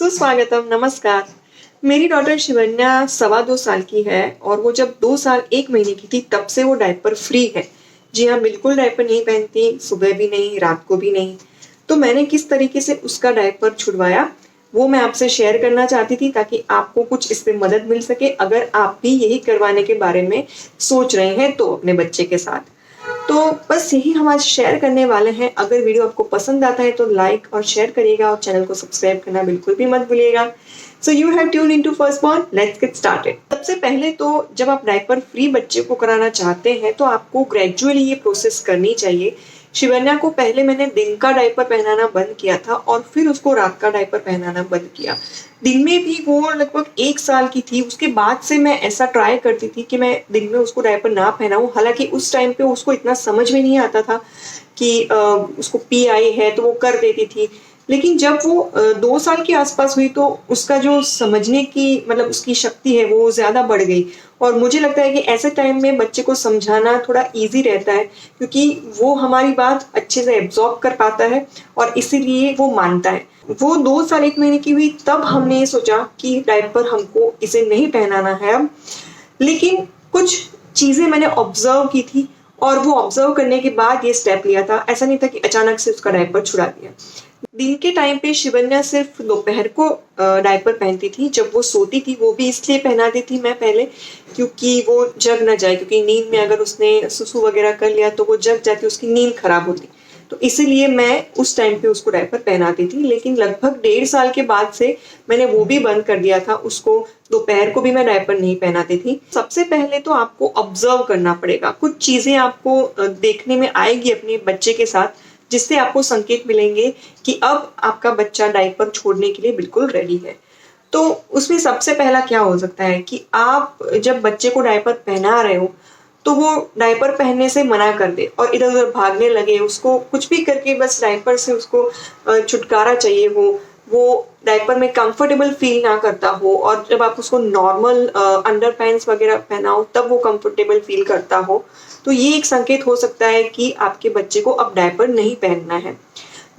सुस्वागतम, नमस्कार। मेरी डॉटर शिवन्या 2.25 साल की है और वो जब 2 साल 1 महीने की थी तब से वो डायपर फ्री है। जी हाँ, बिल्कुल डायपर नहीं पहनती, सुबह भी नहीं, रात को भी नहीं। तो मैंने किस तरीके से उसका डायपर छुड़वाया, वो मैं आपसे शेयर करना चाहती थी ताकि आपको कुछ इसमें मदद मिल सके अगर आप भी यही करवाने के बारे में सोच रहे हैं तो अपने बच्चे के साथ। तो बस यही हम आज शेयर करने वाले हैं। अगर वीडियो आपको पसंद आता है तो लाइक और शेयर करिएगा और चैनल को सब्सक्राइब करना बिल्कुल भी मत भूलिएगा। So you have tune into first born, let's get started. सबसे पहले तो जब आप डायपर फ्री बच्चे को कराना चाहते हैं तो आपको ग्रेजुअली ये प्रोसेस करनी चाहिए। शिवन्या को पहले मैंने दिन का डायपर पहनाना बंद किया था और फिर उसको रात का डायपर पहनाना बंद किया। दिन में भी वो लगभग 1 साल की थी, उसके बाद से मैं ऐसा ट्राई करती थी कि मैं दिन में उसको डायपर ना पहनाऊं। हालांकि उस टाइम पे उसको इतना समझ में नहीं आता था कि उसको पी आई है तो वो कर देती थी। लेकिन जब वो 2 साल के आसपास हुई तो उसका जो समझने की मतलब उसकी शक्ति है वो ज़्यादा बढ़ गई। और मुझे लगता है कि ऐसे टाइम में बच्चे को समझाना थोड़ा ईज़ी रहता है क्योंकि वो हमारी बात अच्छे से एब्ज़ॉर्ब कर पाता है और इसीलिए वो मानता है। वो 2 साल 1 महीने की हुई तब हमने ये सोचा कि डायपर हमको इसे नहीं पहनाना है अब। लेकिन कुछ चीज़ें मैंने ऑब्ज़र्व की थी और वो ऑब्ज़र्व करने के बाद ये स्टेप लिया था। ऐसा नहीं था कि अचानक से उसका डायपर छुड़ा दिया। दिन के टाइम पे शिवन्या सिर्फ दोपहर को डायपर पहनती थी। जब वो सोती थी वो भी इसलिए पहनाती थी मैं पहले क्योंकि वो जग ना जाए, क्योंकि नींद में अगर उसने सुसु वगैरह कर लिया तो वो जग जाती, उसकी नींद खराब होती। तो इसीलिए मैं उस टाइम पे उसको डायपर पहनाती थी। लेकिन लगभग 1.5 साल के बाद से मैंने वो भी बंद कर दिया था। उसको दोपहर को भी मैं डायपर नहीं पहनाती थी। सबसे पहले तो आपको ऑब्जर्व करना पड़ेगा। कुछ चीजें आपको देखने में आएगी अपने बच्चे के साथ जिससे आपको संकेत मिलेंगे कि अब आपका बच्चा डायपर छोड़ने के लिए बिल्कुल रेडी है। तो उसमें सबसे पहला क्या हो सकता है कि आप जब बच्चे को डायपर पहना रहे हो तो वो डायपर पहनने से मना कर दे और इधर-उधर भागने लगे, उसको कुछ भी करके बस डायपर से उसको छुटकारा चाहिए हो, वो डायपर में कंफर्टेबल फील ना करता हो और जब आप उसको नॉर्मल अंडरपैंट्स वगैरह पहनाओ तब वो कंफर्टेबल फील करता हो, तो ये एक संकेत हो सकता है कि आपके बच्चे को अब डायपर नहीं पहनना है।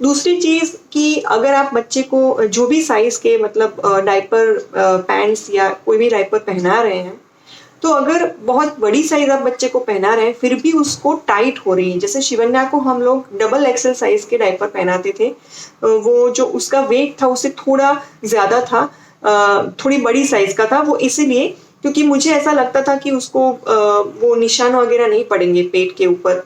दूसरी चीज़ कि अगर आप बच्चे को जो भी साइज़ के मतलब डायपर पैंट्स या कोई भी डायपर पहना रहे हैं, तो अगर बहुत बड़ी साइज़ आप बच्चे को पहना रहे हैं फिर भी उसको टाइट हो रही है, जैसे शिवन्या को हम लोग डबल एक्सेल साइज़ के डायपर पहनाते थे। वो जो उसका वेट था उससे थोड़ा ज़्यादा था, थोड़ी बड़ी साइज़ का था वो, इसीलिए क्योंकि मुझे ऐसा लगता था कि उसको वो निशान वगैरह नहीं पड़ेंगे पेट के ऊपर।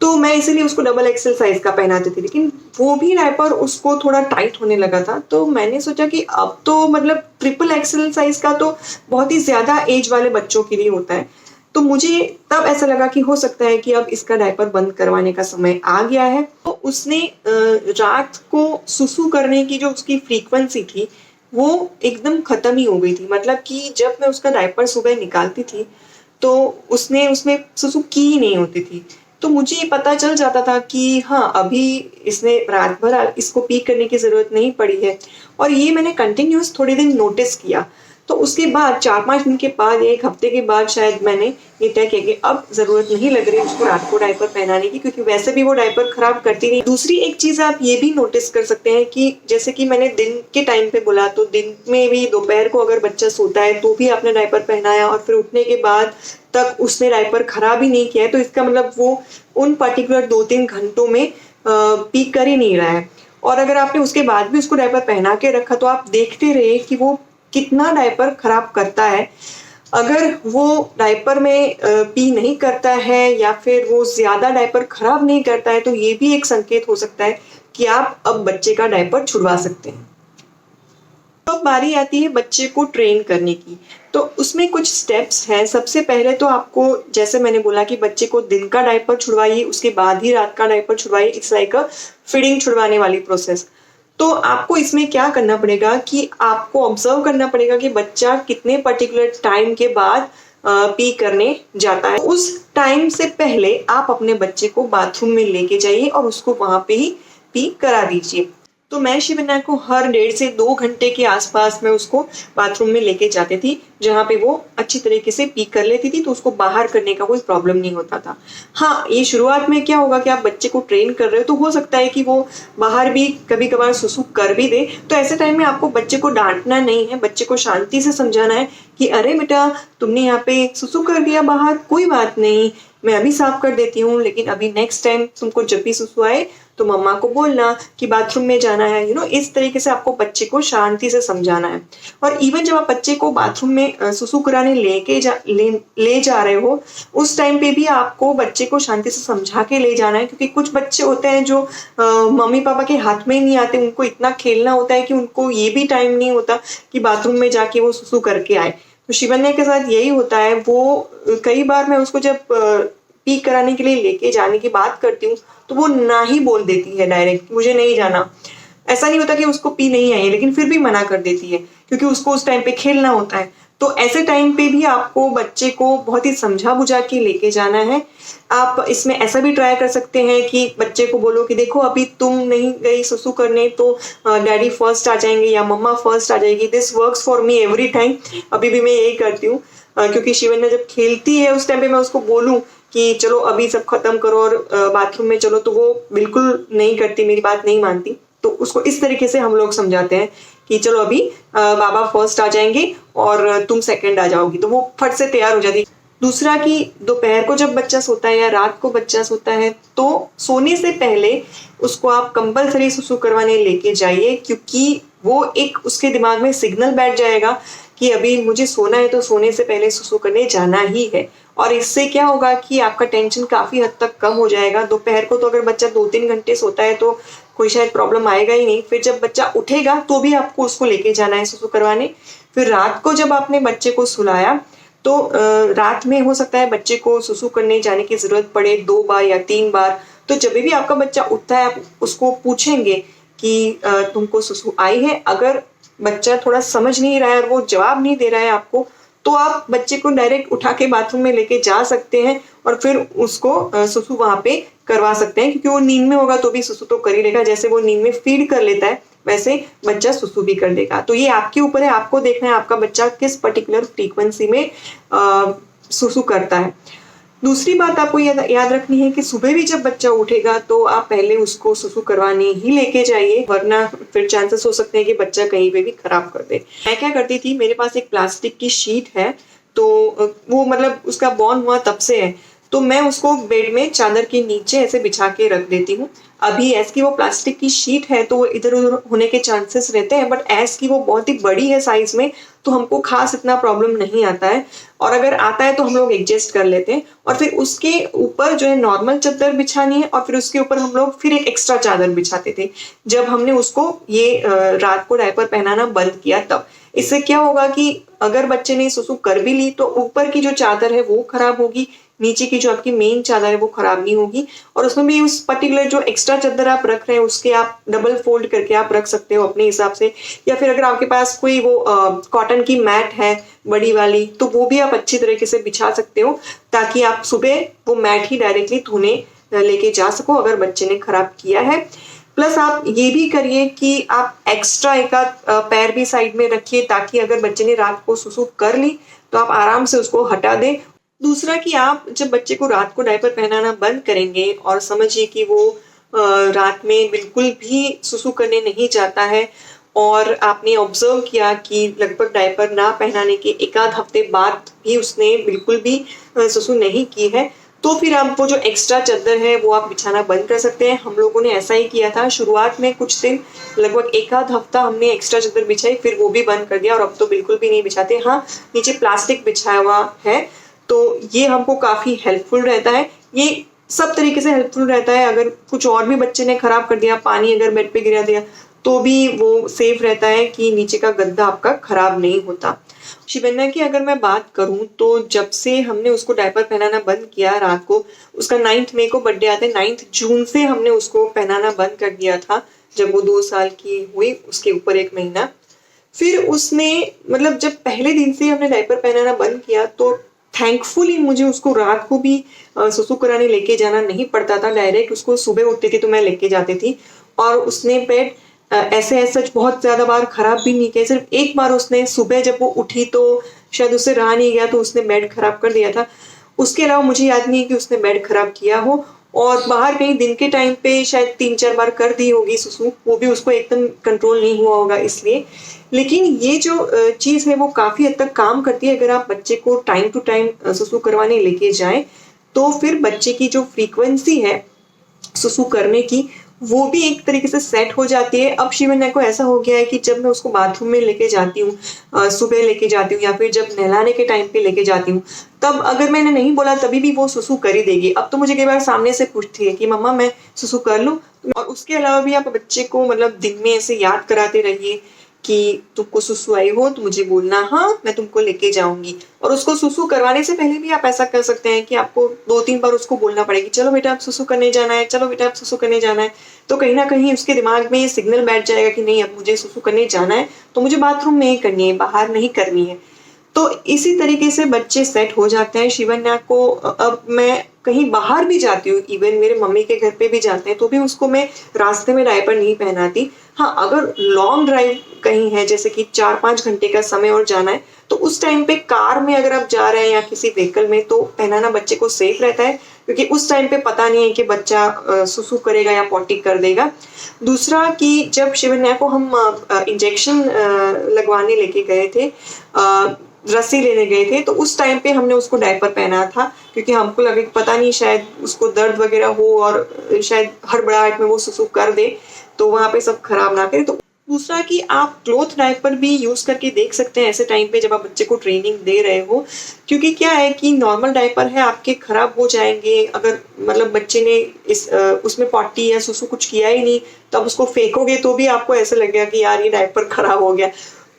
तो मैं इसीलिए उसको डबल एक्सेल साइज़ का पहनाती थी, लेकिन वो भी डायपर उसको थोड़ा टाइट होने लगा था। तो मैंने सोचा कि अब तो मतलब ट्रिपल एक्सेल साइज़ का तो बहुत ही ज़्यादा एज वाले बच्चों के लिए होता है। तो मुझे तब ऐसा लगा कि हो सकता है कि अब इसका डायपर बंद करवाने का समय आ गया है। तो उसने रात को सुसु करने की जो उसकी फ्रीक्वेंसी थी, वो एकदम खत्म ही हो गई थी। मतलब कि जब मैं उसका डायपर सुबह निकालती थी, तो उसने उसमें सुसु की ही नहीं होती थी। तो मुझे ये पता चल जाता था कि हाँ, अभी इसने रात भर इसको पी करने की ज़रूरत नहीं पड़ी है और ये मैंने कंटिन्यूअस थोड़े दिन नोटिस किया। तो उसके बाद 4-5 दिन के बाद या 1 हफ्ते के बाद शायद मैंने ये तय किया कि अब ज़रूरत नहीं लग रही उसको रात को डायपर पहनाने की, क्योंकि वैसे भी वो डायपर खराब करती नहीं। दूसरी एक चीज़ आप ये भी नोटिस कर सकते हैं कि जैसे कि मैंने दिन के टाइम पे बोला, तो दिन में भी दोपहर को अगर बच्चा सोता है तो भी आपने डायपर पहनाया और फिर उठने के बाद तक उसने डायपर खराब ही नहीं किया है, तो इसका मतलब वो उन पर्टिकुलर 2-3 घंटों में पी कर ही नहीं रहा है। और अगर आपने उसके बाद भी उसको डायपर पहना के रखा तो आप देखते रहिए कि वो कितना डायपर खराब करता है। अगर वो डायपर में पी नहीं करता है या फिर वो ज़्यादा डायपर खराब नहीं करता है तो ये भी एक संकेत हो सकता है कि आप अब बच्चे का डायपर छुड़वा सकते हैं। तो अब बारी आती है बच्चे को ट्रेन करने की। तो उसमें कुछ स्टेप्स हैं। सबसे पहले तो आपको, जैसे मैंने बोला कि बच्चे को दिन का डायपर छुड़वाइए, उसके बाद ही रात का डायपर छुड़वाइए। इट्स लाइक अ फीडिंग छुड़वाने वाली प्रोसेस। तो आपको इसमें क्या करना पड़ेगा कि आपको ऑब्जर्व करना पड़ेगा कि बच्चा कितने पर्टिकुलर टाइम के बाद पी करने जाता है। उस टाइम से पहले आप अपने बच्चे को बाथरूम में लेके जाइए और उसको वहां पे ही पी करा दीजिए। तो मैं शिवन्या को हर 1.5 से 2 घंटे के आसपास मैं उसको बाथरूम में लेके जाती थी, जहाँ पे वो अच्छी तरीके से पी कर लेती थी, तो उसको बाहर करने का कोई प्रॉब्लम नहीं होता था। हाँ, ये शुरुआत में क्या होगा कि आप बच्चे को ट्रेन कर रहे हो तो हो सकता है कि वो बाहर भी कभी कभार सुसु कर भी दे। तो ऐसे टाइम में आपको बच्चे को डांटना नहीं है, बच्चे को शांति से समझाना है कि अरे बेटा, तुमने यहाँ पे सुसु कर दिया बाहर, कोई बात नहीं, मैं अभी साफ कर देती हूँ, लेकिन अभी नेक्स्ट टाइम तुमको जब भी सुसु आए तो मम्मा को बोलना कि बाथरूम में जाना है। इस तरीके से आपको बच्चे को शांति से समझाना है। और इवन जब आप बच्चे को बाथरूम में सुसु कराने ले जा रहे हो, उस टाइम पे भी आपको बच्चे को शांति से समझा के ले जाना है, क्योंकि कुछ बच्चे होते हैं जो मम्मी पापा के हाथ में ही नहीं आते, उनको इतना खेलना होता है कि उनको ये भी टाइम नहीं होता कि बाथरूम में जाके वो सुसु करके आए। तो शिवन्या के साथ यही होता है। वो कई बार मैं उसको जब पी कराने के लिए लेके जाने की बात करती हूँ तो वो ना ही बोल देती है डायरेक्ट, मुझे नहीं जाना। ऐसा नहीं होता कि उसको पी नहीं आई है, लेकिन फिर भी मना कर देती है, क्योंकि उसको उस टाइम पे खेलना होता है। तो ऐसे टाइम पे भी आपको बच्चे को बहुत ही समझा बुझा के लेके जाना है। आप इसमें ऐसा भी ट्राई कर सकते हैं कि बच्चे को बोलो कि देखो, अभी तुम नहीं गई सुसु करने तो डैडी फर्स्ट आ जाएंगे या मम्मा फर्स्ट आ जाएगी। This works for me every time. अभी भी मैं यही करती हूँ, क्योंकि शिवन्या जब खेलती है उस टाइम पे मैं उसको बोलूं कि चलो अभी सब खत्म करो और बाथरूम में चलो, तो वो बिल्कुल नहीं करती, मेरी बात नहीं मानती। तो उसको इस तरीके से हम लोग समझाते हैं कि चलो अभी बाबा फर्स्ट आ जाएंगे और तुम सेकंड आ जाओगी, तो वो फट से तैयार हो जाती। दूसरा कि दोपहर को जब बच्चा सोता है या रात को बच्चा सोता है, तो सोने से पहले उसको आप कंपलसरी सुसु करवाने लेके जाइए, क्योंकि वो एक उसके दिमाग में सिग्नल बैठ जाएगा कि अभी मुझे सोना है, तो सोने से पहले सुसु करने जाना ही है। और इससे क्या होगा कि आपका टेंशन काफी हद तक कम हो जाएगा। दोपहर को तो अगर बच्चा 2-3 घंटे सोता है तो कोई शायद प्रॉब्लम आएगा ही नहीं। फिर जब बच्चा उठेगा तो भी आपको उसको लेके जाना है सुसु करवाने। फिर रात को जब आपने बच्चे को सुलाया तो रात में हो सकता है बच्चे को सुसु करने जाने की जरूरत पड़े 2 बार या 3 बार। तो जब भी आपका बच्चा उठता है आप उसको पूछेंगे कि तुमको सुसु आई है। अगर बच्चा थोड़ा समझ नहीं रहा है और वो जवाब नहीं दे रहा है आपको, तो आप बच्चे को डायरेक्ट उठा के बाथरूम में लेके जा सकते हैं और फिर उसको सुसु वहां पे करवा सकते हैं, क्योंकि वो नींद में होगा तो भी सुसु तो कर ही लेगा। जैसे वो नींद में फीड कर लेता है वैसे बच्चा सुसु भी कर देगा। तो ये आपके ऊपर है, आपको देखना है आपका बच्चा किस पर्टिकुलर फ्रीक्वेंसी में सुसु करता है। दूसरी बात आपको याद रखनी है कि सुबह भी जब बच्चा उठेगा तो आप पहले उसको सुसु करवाने ही लेके जाइए, वरना फिर चांसेस हो सकते हैं कि बच्चा कहीं पे भी खराब कर दे। मैं क्या करती थी, मेरे पास एक प्लास्टिक की शीट है, तो वो मतलब उसका बॉर्न हुआ तब से है, तो मैं उसको बेड में चादर के नीचे ऐसे बिछा के रख देती हूँ। अभी एस की वो प्लास्टिक की शीट है तो वो इधर उधर होने के चांसेस रहते हैं, बट एस की वो बहुत ही बड़ी है साइज में, तो हमको खास इतना प्रॉब्लम नहीं आता है। और अगर आता है तो हम लोग एडजस्ट कर लेते हैं। और फिर उसके ऊपर जो है नॉर्मल चादर बिछानी है, और फिर उसके ऊपर हम लोग फिर एक एक्स्ट्रा चादर बिछाते थे जब हमने उसको ये रात को डायपर पहनाना बंद किया तब। इससे क्या होगा कि अगर बच्चे ने सुसु कर भी ली तो ऊपर की जो चादर है वो खराब होगी, नीचे की जो आपकी मेन चादर है वो खराब नहीं होगी। और उसमें भी उस पर्टिकुलर जो एक्स्ट्रा चादर आप रख रहे हैं उसके आप डबल फोल्ड करके आप रख सकते हो अपने हिसाब से, या फिर अगर आपके पास कोई वो कॉटन की मैट है बड़ी वाली तो वो भी आप अच्छी तरीके से बिछा सकते हो, ताकि आप सुबह वो मैट ही डायरेक्टली धोने लेके जा सको अगर बच्चे ने खराब किया है। प्लस आप ये भी करिए कि आप एक्स्ट्रा एक आध पैर भी साइड में रखिए, ताकि अगर बच्चे ने रात को सुसु कर ली तो आप आराम से उसको हटा दें। दूसरा कि आप जब बच्चे को रात को डायपर पहनाना बंद करेंगे और समझिए कि वो रात में बिल्कुल भी सुसु करने नहीं जाता है, और आपने ऑब्जर्व किया कि लगभग डायपर ना पहनाने के एक आध हफ्ते बाद भी उसने बिल्कुल भी सुसु नहीं की है, तो फिर आप वो जो एक्स्ट्रा चादर है वो आप बिछाना बंद कर सकते हैं। हम लोगों ने ऐसा ही किया था शुरुआत में, कुछ दिन लगभग एक आध हफ्ता हमने एक्स्ट्रा चादर बिछाई, फिर वो भी बंद कर दिया और अब तो बिल्कुल भी नहीं बिछाते। हाँ, नीचे प्लास्टिक बिछाया हुआ है तो ये हमको काफी हेल्पफुल रहता है। ये सब तरीके से हेल्पफुल रहता है। अगर कुछ और भी बच्चे ने खराब कर दिया, पानी अगर बेड पे गिरा दिया, तो भी वो सेफ रहता है कि नीचे का गद्दा आपका खराब नहीं होता। शिवन्या की अगर मैं बात करूं तो जब से हमने उसको डायपर पहनाना बंद किया रात को, उसका 9 मई को बर्थडे आता है, 9 जून से हमने उसको पहनाना बंद कर दिया था जब वो 2 साल की हुई, उसके ऊपर 1 महीना। फिर उसने मतलब जब पहले दिन से हमने डायपर पहनाना बंद किया तो थैंकफुली मुझे उसको रात को भी सुसु कराने लेके जाना नहीं पड़ता था। डायरेक्ट उसको सुबह उठती थी तो मैं लेके जाती थी और उसने बेड ऐसे सच बहुत ज़्यादा बार खराब भी नहीं किया, सिर्फ एक बार उसने सुबह जब वो उठी तो शायद उससे रहा नहीं गया तो उसने बेड खराब कर दिया था। उसके अलावा मुझे याद नहीं है कि उसने बेड खराब किया हो, और बाहर कहीं दिन के टाइम पे शायद 3-4 बार कर दी होगी सुसु, वो भी उसको एकदम कंट्रोल नहीं हुआ होगा इसलिए। लेकिन ये जो चीज़ है वो काफ़ी हद तक काम करती है, अगर आप बच्चे को टाइम टू टाइम सुसु करवाने लेके जाएँ, तो फिर बच्चे की जो फ्रीक्वेंसी है सुसु करने की, वो भी एक तरीके से सेट हो जाती है। अब शिवन्या को ऐसा हो गया है कि जब मैं उसको बाथरूम में लेके जाती हूँ, सुबह लेके जाती हूँ या फिर जब नहलाने के टाइम पे लेके जाती हूँ, तब अगर मैंने नहीं बोला तभी भी वो सुसु कर ही देगी। अब तो मुझे कई बार सामने से पूछती है कि मम्मा मैं सुसु कर लूँ? और उसके अलावा भी आप बच्चे को मतलब दिन में ऐसे याद कराते रहिए कि तुमको सुसु आई हो तो मुझे बोलना, हाँ मैं तुमको लेके जाऊंगी। और उसको सुसु करवाने से पहले भी आप ऐसा कर सकते हैं कि आपको 2-3 बार उसको बोलना पड़ेगा, चलो बेटा आप सुसु करने जाना है, चलो बेटा आप सुसु करने जाना है। तो कहीं ना कहीं उसके दिमाग में ये सिग्नल बैठ जाएगा कि नहीं अब मुझे सुसु करने जाना है, तो मुझे बाथरूम में ही करनी है, बाहर नहीं करनी है। तो इसी तरीके से बच्चे सेट हो जाते हैं। शिवन्या को अब मैं कहीं बाहर भी जाती हूँ, इवन मेरे मम्मी के घर पे भी जाते हैं, तो भी उसको मैं रास्ते में डायपर नहीं पहनाती। हाँ, अगर लॉन्ग ड्राइव कहीं है जैसे कि 4-5 घंटे का समय और जाना है, तो उस टाइम पे कार में अगर आप जा रहे हैं या किसी व्हीकल में, तो पहनाना बच्चे को सेफ रहता है, क्योंकि उस टाइम पे पता नहीं है कि बच्चा सुसु करेगा या पॉटी कर देगा। दूसरा कि जब शिवन्या को हम इंजेक्शन लगवाने लेके गए थे, रस्सी लेने गए थे, तो उस टाइम पे हमने उसको डायपर पहना था, क्योंकि हमको लगे कि पता नहीं शायद उसको दर्द वगैरह हो और शायद हड़बड़ाहट में वो सुसु कर दे, तो वहाँ पे सब खराब ना करे। तो दूसरा कि आप क्लॉथ डायपर भी यूज़ करके देख सकते हैं ऐसे टाइम पे जब आप बच्चे को ट्रेनिंग दे रहे हो, क्योंकि क्या है कि नॉर्मल डायपर है आपके खराब हो जाएंगे, अगर मतलब बच्चे ने उसमें पॉटी या सुसु कुछ किया ही नहीं, तो आप उसको फेंकोगे तो भी आपको ऐसा लगेगा कि यार ये डायपर खराब हो गया।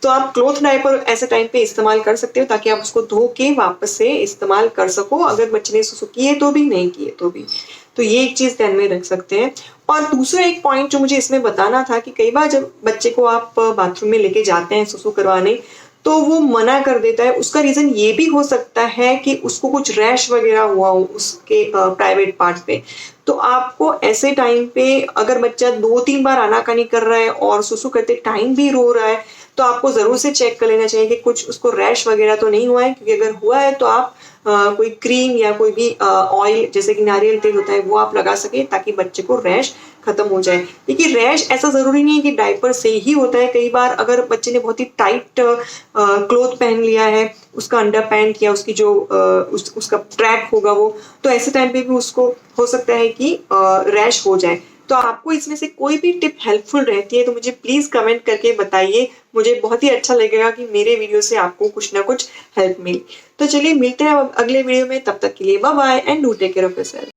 तो आप क्लॉथ डायपर ऐसे टाइम पे इस्तेमाल कर सकते हो, ताकि आप उसको धो के वापस से इस्तेमाल कर सको, अगर बच्चे ने सुसु किए तो भी नहीं किए तो भी। तो ये एक चीज़ ध्यान में रख सकते हैं। और दूसरा एक पॉइंट जो मुझे इसमें बताना था कि कई बार जब बच्चे को आप बाथरूम में लेके जाते हैं सुसु करवाने, तो वो मना कर देता है। उसका रीज़न ये भी हो सकता है कि उसको कुछ रैश वगैरह हुआ हो उसके प्राइवेट पार्ट पे। तो आपको ऐसे टाइम पे अगर बच्चा 2-3 बार आनाकानी कर रहा है और सुसु करते टाइम भी रो रहा है, तो आपको ज़रूर से चेक कर लेना चाहिए कि कुछ उसको रैश वगैरह तो नहीं हुआ है, क्योंकि अगर हुआ है तो आप कोई क्रीम या कोई भी ऑयल जैसे कि नारियल तेल होता है वो आप लगा सके, ताकि बच्चे को रैश खत्म हो जाए। देखिए रैश ऐसा ज़रूरी नहीं है कि डायपर से ही होता है, कई बार अगर बच्चे ने बहुत ही टाइट क्लोथ पहन लिया है, उसका अंडर पैंट या उसकी जो उसका ट्रैक होगा वो, तो ऐसे टाइम पे भी उसको हो सकता है कि रैश हो जाए। तो आपको इसमें से कोई भी टिप हेल्पफुल रहती है तो मुझे प्लीज़ कमेंट करके बताइए, मुझे बहुत ही अच्छा लगेगा कि मेरे वीडियो से आपको कुछ ना कुछ हेल्प मिली। तो चलिए मिलते हैं अब अगले वीडियो में, तब तक के लिए bye bye and do take care of yourself.